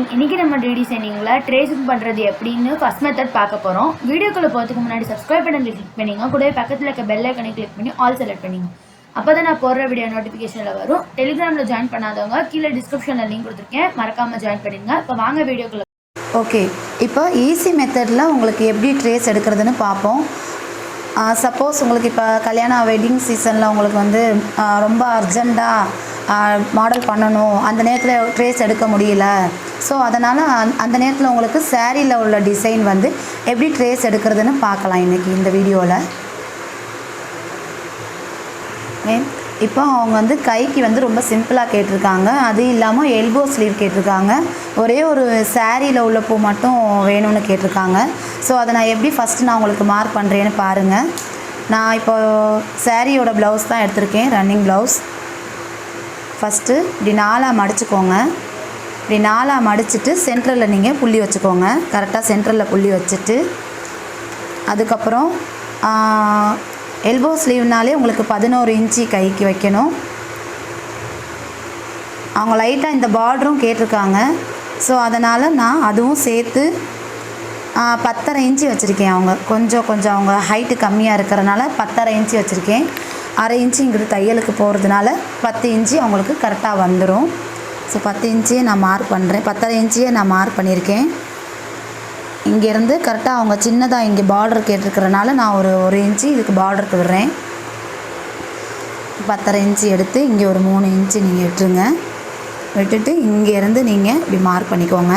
Morning. இன்றைக்கி நம்ம டிசைனிங்கில் tracing பண்ணுறது எப்படின்னு ஃபஸ்ட் மெத்தட் பார்க்க போகிறோம். வீடியோக்குள்ளே போகிறதுக்கு முன்னாடி சப்ஸ்கிரைப் பண்ணி கிளிக் பண்ணிங்க, கூட பக்கத்தில் இருக்க பெல் ஐக்கனை கிளிக் பண்ணி ஆல் செலக்ட் பண்ணிங்க. அப்போ தான் நான் போடுற வீடியோ நோட்டிஃபிகேஷனில் வரும். டெலிகிராமில் ஜாயின் பண்ணாதவங்க கீழே டிஸ்கிரிப்ஷனில் லிங்க் கொடுத்துருக்கேன், மறக்காமல் ஜாயின் பண்ணிடுங்க. இப்போ வாங்க வீடியோக்குள்ளே. ஓகே, இப்போ ஈஸி மெத்தடில் உங்களுக்கு எப்படி ட்ரேஸ் எடுக்கிறதுன்னு பார்ப்போம். சப்போஸ் உங்களுக்கு இப்போ கல்யாணம் வெட்டிங் சீசனில் உங்களுக்கு வந்து ரொம்ப அர்ஜெண்ட்டாக மாடல் பண்ணணும், அந்த நேரத்தில் ட்ரேஸ் எடுக்க முடியல. ஸோ அதனால் அந்த நேரத்தில் உங்களுக்கு சேரீயில் உள்ள டிசைன் வந்து எப்படி ட்ரேஸ் எடுக்கிறதுன்னு பார்க்கலாம் இன்றைக்கி இந்த வீடியோவில். இப்போ அவங்க வந்து கைக்கு வந்து ரொம்ப சிம்பிளாக கேட்டிருக்காங்க. அது இல்லாமல் எல்போ ஸ்லீவ் கேட்டிருக்காங்க. ஒரே ஒரு சேரீயில் உள்ள பூ மட்டும் வேணும்னு கேட்டிருக்காங்க. ஸோ அதை நான் எப்படி ஃபஸ்ட்டு நான் உங்களுக்கு மார்க் பண்ணுறேன்னு பாருங்கள். நான் இப்போது சேரீயோட ப்ளவுஸ் தான் எடுத்திருக்கேன், ரன்னிங் ப்ளவுஸ். ஃபஸ்ட்டு இப்படி 4ஆக மடிச்சுக்கோங்க. இப்படி 4ஆக மடிச்சுட்டு சென்டரில் நீங்கள் புள்ளி வச்சுக்கோங்க. கரெக்டாக சென்டரில் புள்ளி வச்சுட்டு அதுக்கப்புறம் எல்போ ஸ்லீவ்னாலே உங்களுக்கு 11 இன்ச்சு கைக்கு வைக்கணும். அவங்க லைட்டாக இந்த பார்டரும் கேட்டிருக்காங்க. ஸோ அதனால் நான் அதுவும் சேர்த்து 10.5 இன்ச்சு வச்சுருக்கேன். அவங்க கொஞ்சம் அவங்க ஹைட்டு கம்மியாக இருக்கிறனால 10.5 இன்ச்சு வச்சுருக்கேன். 1/2 இன்ச்சு இங்கிட்டு தையலுக்கு போகிறதுனால 10 இன்ச்சு அவங்களுக்கு கரெக்டாக வந்துடும். ஸோ 10 இன்ச்சையே நான் மார்க் பண்ணுறேன். 10.5 இன்ச்சையே நான் மார்க் பண்ணியிருக்கேன். இங்கேருந்து கரெக்டாக அவங்க சின்னதாக இங்கே பார்டர் கேட்டிருக்கிறனால நான் ஒரு இன்ச்சு இதுக்கு பார்டருக்கு விடுறேன். 10.5 இன்ச்சு எடுத்து இங்கே ஒரு 3 இன்ச்சு நீங்கள் விட்டுருங்க. விட்டுட்டு இங்கேருந்து நீங்கள் இப்படி மார்க் பண்ணிக்கோங்க.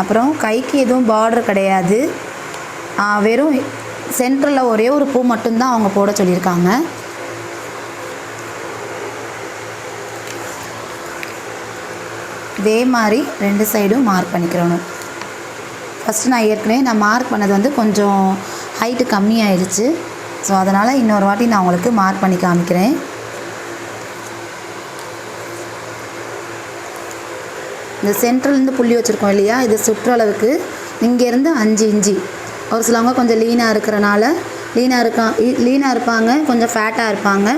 அப்புறம் கைக்கு எதுவும் பார்டர் கிடையாது, வெறும் சென்டரில் ஒரே ஒரு பூ மட்டும்தான் அவங்க போட சொல்லியிருக்காங்க. இதே மாதிரி 2 சைடும் மார்க் பண்ணிக்கிறணும். ஃபஸ்ட்டு நான் ஏற்கனவே மார்க் பண்ணது வந்து கொஞ்சம் ஹைட்டு கம்மியாயிடுச்சு. ஸோ அதனால் இன்னொரு வாட்டி நான் உங்களுக்கு மார்க் பண்ணி காமிக்கிறேன். இந்த சென்ட்ரலேருந்து புள்ளி வச்சுருக்கோம் இல்லையா, இது சுற்றளவுக்கு இங்கேருந்து 5 இன்ச்சு. ஒரு சிலவங்க கொஞ்சம் லீனாக இருக்கிறனால லீனாக இருப்பாங்க, கொஞ்சம் ஃபேட்டாக இருப்பாங்க.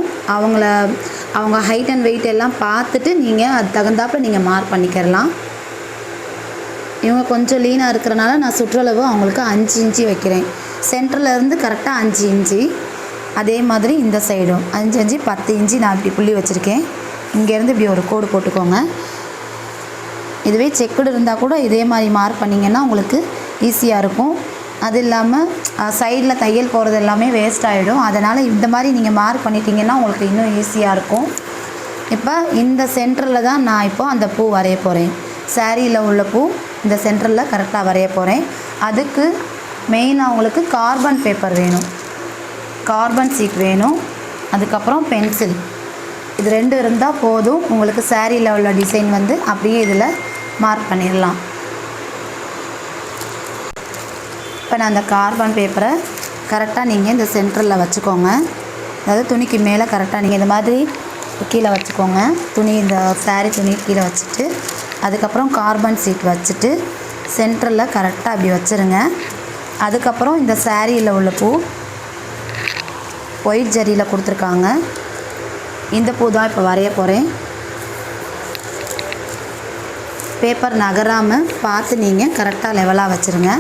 அவங்க ஹைட் அண்ட் வெயிட் எல்லாம் பார்த்துட்டு நீங்கள் அது தகுந்தாப்பில் நீங்கள் மார்க் பண்ணிக்கிறலாம். இவங்க கொஞ்சம் லீனாக இருக்கிறனால நான் சுற்றளவு அவங்களுக்கு 5 இன்ச்சு வைக்கிறேன். சென்டர்லேருந்து கரெக்டாக 5 இன்ச்சு. அதே மாதிரி இந்த சைடும் 5 இன்ச்சு 10 இன்ச்சு நான் இப்படி புள்ளி வச்சுருக்கேன். இங்கேருந்து இப்படி ஒரு கோடு போட்டுக்கோங்க. இதுவே செக்குடு இருந்தால் கூட இதே மாதிரி மார்க் பண்ணிங்கன்னா உங்களுக்கு ஈஸியாக இருக்கும். அது இல்லாமல் சைடில் தையல் போகிறது எல்லாமே வேஸ்ட் ஆகிடும். அதனால் இந்த மாதிரி நீங்கள் மார்க் பண்ணிட்டீங்கன்னா உங்களுக்கு இன்னும் ஈஸியாக இருக்கும். இப்போ இந்த சென்டரில் தான் நான் இப்போது அந்த பூ வரைய போகிறேன். சேரீயில் உள்ள பூ இந்த சென்டரில் கரெக்டாக வரைய போகிறேன். அதுக்கு மெயினாக உங்களுக்கு கார்பன் பேப்பர் வேணும், கார்பன் சீட் வேணும், அதுக்கப்புறம் பென்சில். இது 2 இருந்தால் போதும். உங்களுக்கு சேரீயில் உள்ள டிசைன் வந்து அப்படியே இதில் மார்க் பண்ணிடலாம். இப்போ நான் அந்த கார்பன் பேப்பரை கரெக்டாக நீங்கள் இந்த சென்டரில் வச்சுக்கோங்க. அதாவது துணிக்கு மேலே கரெக்டாக நீங்கள் இந்த மாதிரி கீழே வச்சுக்கோங்க. இந்த சேரீ துணி கீழே வச்சுட்டு அதுக்கப்புறம் கார்பன் சீட் வச்சுட்டு சென்டரில் கரெக்டாக அப்படி வச்சுருங்க. அதுக்கப்புறம் இந்த சேரீயில் உள்ள பூ ஒயிட் ஜரியில் கொடுத்துருக்காங்க. இந்த பூ தான் இப்போ வரைய போகிறேன். பேப்பர் நகராமல் பார்த்து நீங்கள் கரெக்டாக லெவலாக வச்சுருங்க.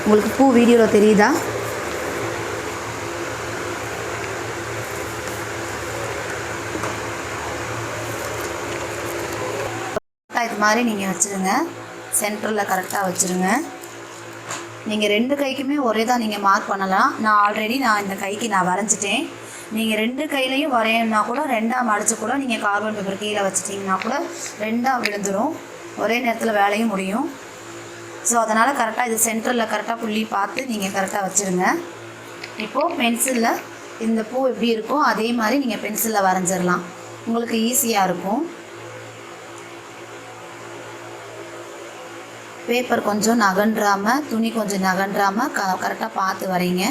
உங்களுக்கு பூ வீடியோவில் தெரியுதா? இது மாதிரி நீங்கள் வச்சுருங்க. சென்டரில் கரெக்டாக வச்சுருங்க. நீங்கள் 2 கைக்குமே ஒரே தான் நீங்கள் மார்க் பண்ணலாம். நான் ஆல்ரெடி இந்த கைக்கு நான் வரைஞ்சிட்டேன். நீங்கள் 2 கையிலையும் வரையணுன்னா கூட 2ஆக மடித்து கூட நீங்கள் கார்பன் பேப்பர் கீழே வச்சிட்டிங்கன்னா கூட 2ஆக விழுந்துடும். ஒரே நேரத்தில் வேலையும் முடியும். ஸோ அதனால் கரெக்டாக இது சென்டரில் கரெக்டாக புள்ளி பார்த்து நீங்கள் கரெக்டாக வச்சுருங்க. இப்போது பென்சிலில் இந்த பூ எப்படி இருக்கோ அதே மாதிரி நீங்கள் பென்சிலில் வரைஞ்சிடலாம். உங்களுக்கு ஈஸியாக இருக்கும். பேப்பர் கொஞ்சம் நகன்றாமல், துணி கொஞ்சம் நகன்றாமல் கரெக்டாக பார்த்து வரைங்க.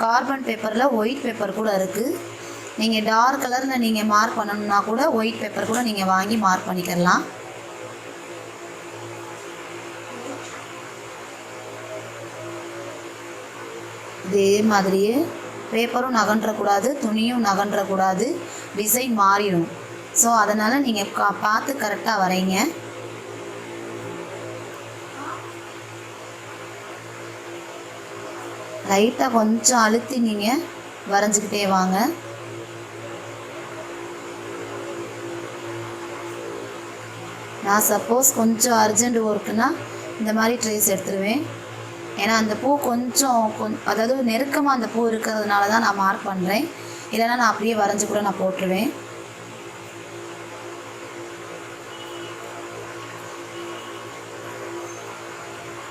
கார்பன் பேப்பரில் ஒயிட் பேப்பர் கூட இருக்குது. நீங்கள் டார்க் கலரில் நீங்கள் மார்க் பண்ணணுன்னா கூட ஒயிட் பேப்பர் கூட நீங்கள் வாங்கி மார்க் பண்ணிக்கலாம். இதே மாதிரியே பேப்பரும் நகன்றக்கூடாது, துணியும் நகன்றக்கூடாது, டிசைன் மாறிடும். ஸோ அதனால் நீங்கள் பார்த்து கரெக்டாக வரைங்க. லைட்டாக கொஞ்சம் அழுத்தி நீங்கள் வரைஞ்சிக்கிட்டே வாங்க. நான் சப்போஸ் கொஞ்சம் அர்ஜெண்ட் ஒர்க்குனா இந்த மாதிரி ட்ரேஸ் எடுத்துருவேன். ஏன்னா அந்த பூ கொஞ்சம் அதாவது நெருக்கமாக அந்த பூ இருக்கிறதுனால தான் நான் மார்க் பண்ணுறேன். இல்லைன்னா நான் அப்படியே வரைஞ்சி கூட நான் போட்டுருவேன்.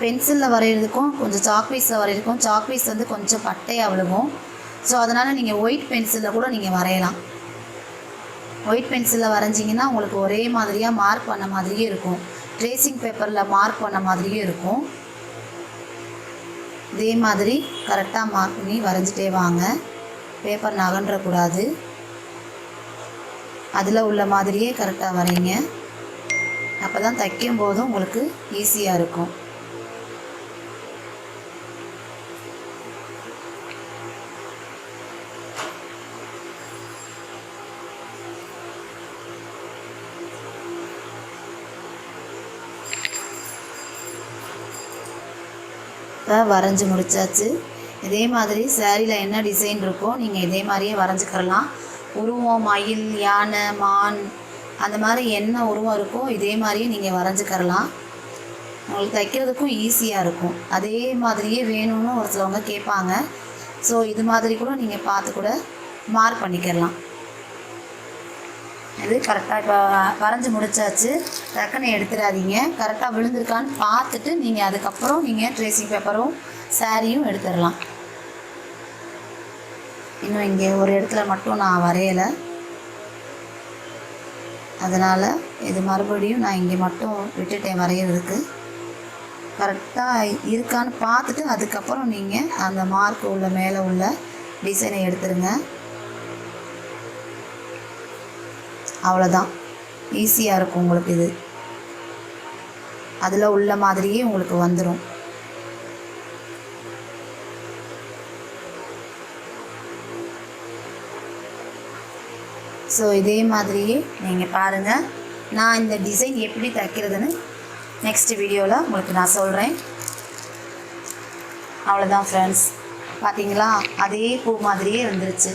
பென்சிலில் வரைகிறதுக்கும் கொஞ்சம் சாக்பீஸில் வரைகிறதுக்கும் சாக்பீஸ் வந்து கொஞ்சம் பட்டையாக விழுகும். ஸோ அதனால் நீங்கள் ஒயிட் பென்சிலில் கூட நீங்கள் வரையலாம். ஒயிட் பென்சிலில் வரைஞ்சிங்கன்னா உங்களுக்கு ஒரே மாதிரியாக மார்க் பண்ண மாதிரியே இருக்கும். ட்ரேசிங் பேப்பரில் மார்க் பண்ண மாதிரியே இருக்கும். இதே மாதிரி கரெக்டாக மார்க் பண்ணி வரைஞ்சிட்டே வாங்க. பேப்பர் நகன்றக்கூடாது. அதில் உள்ள மாதிரியே கரெக்டாக வரைங்க. அப்போ தான் தைக்கும் போதும் உங்களுக்கு ஈஸியாக இருக்கும். வரைஞ்சி முடிச்சாச்சு. இதே மாதிரி சாரியில் என்ன டிசைன் இருக்கோ நீங்கள் இதே மாதிரியே வரைஞ்சிக்கிறலாம். உருவம், மயில், யானை, மான், அந்த மாதிரி என்ன உருவம் இருக்கோ இதே மாதிரியே நீங்கள் வரைஞ்சிக்கிறலாம். உங்களுக்கு தைக்கிறதுக்கும் ஈஸியாக இருக்கும். அதே மாதிரியே வேணும்னு ஒரு சிலவங்க கேட்பாங்க. ஸோ இது மாதிரி கூட நீங்கள் பார்த்து கூட மார்க் பண்ணிக்கிறலாம். இது கரெக்டாக இப்போ வரைஞ்சி முடிச்சாச்சு. டக்குன்னு எடுத்துடாதீங்க. கரெக்டாக விழுந்திருக்கான்னு பார்த்துட்டு நீங்கள் அதுக்கப்புறம் நீங்கள் ட்ரேசிங் பேப்பரும் சாரியும் எடுத்துடலாம். இன்னும் இங்கே ஒரு இடத்துல மட்டும் நான் வரையலை, அதனால் இது மறுபடியும் நான் இங்கே மட்டும் விட்டுட்டேன் வரைகிறதுக்கு. கரெக்டாக இருக்கான்னு பார்த்துட்டு அதுக்கப்புறம் நீங்கள் அந்த மார்க் உள்ள மேலே உள்ள டிசைனை எடுத்துருங்க. அவ்வளோதான், ஈஸியாக இருக்கும் உங்களுக்கு. இது அதில் உள்ள மாதிரியே உங்களுக்கு வந்துடும். ஸோ இதே மாதிரியே நீங்கள் பாருங்கள். நான் இந்த டிசைன் எப்படி தைக்கிறதுன்னு நெக்ஸ்ட் வீடியோவில் உங்களுக்கு நான் சொல்கிறேன். அவ்வளோதான் ஃப்ரெண்ட்ஸ், பார்த்தீங்களா? அதே பூ மாதிரியே வந்துருச்சு.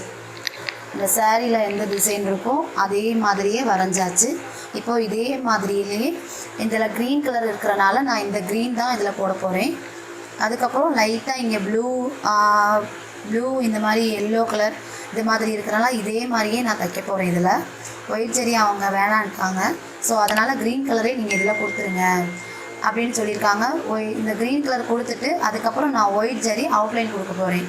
இந்த சாரியில் எந்த டிசைன் இருக்கோ அதே மாதிரியே வரைஞ்சாச்சு. இப்போது இதே மாதிரியிலேயே இதில் க்ரீன் கலர் இருக்கிறனால நான் இந்த க்ரீன் தான் இதில் போட போகிறேன். அதுக்கப்புறம் லைட்டாக இங்கே ப்ளூ இந்த மாதிரி எல்லோ கலர் இது மாதிரி இருக்கிறனால இதே மாதிரியே நான் தைக்க போகிறேன். இதில் ஒயிட் ஜெரி அவங்க வேணான்ட்டாங்க. ஸோ அதனால் க்ரீன் கலரே நீங்கள் இதில் கொடுத்துருங்க அப்படின்னு சொல்லியிருக்காங்க. இந்த க்ரீன் கலர் கொடுத்துட்டு அதுக்கப்புறம் நான் ஒயிட் ஜெரி அவுட்லைன் கொடுக்க போகிறேன்.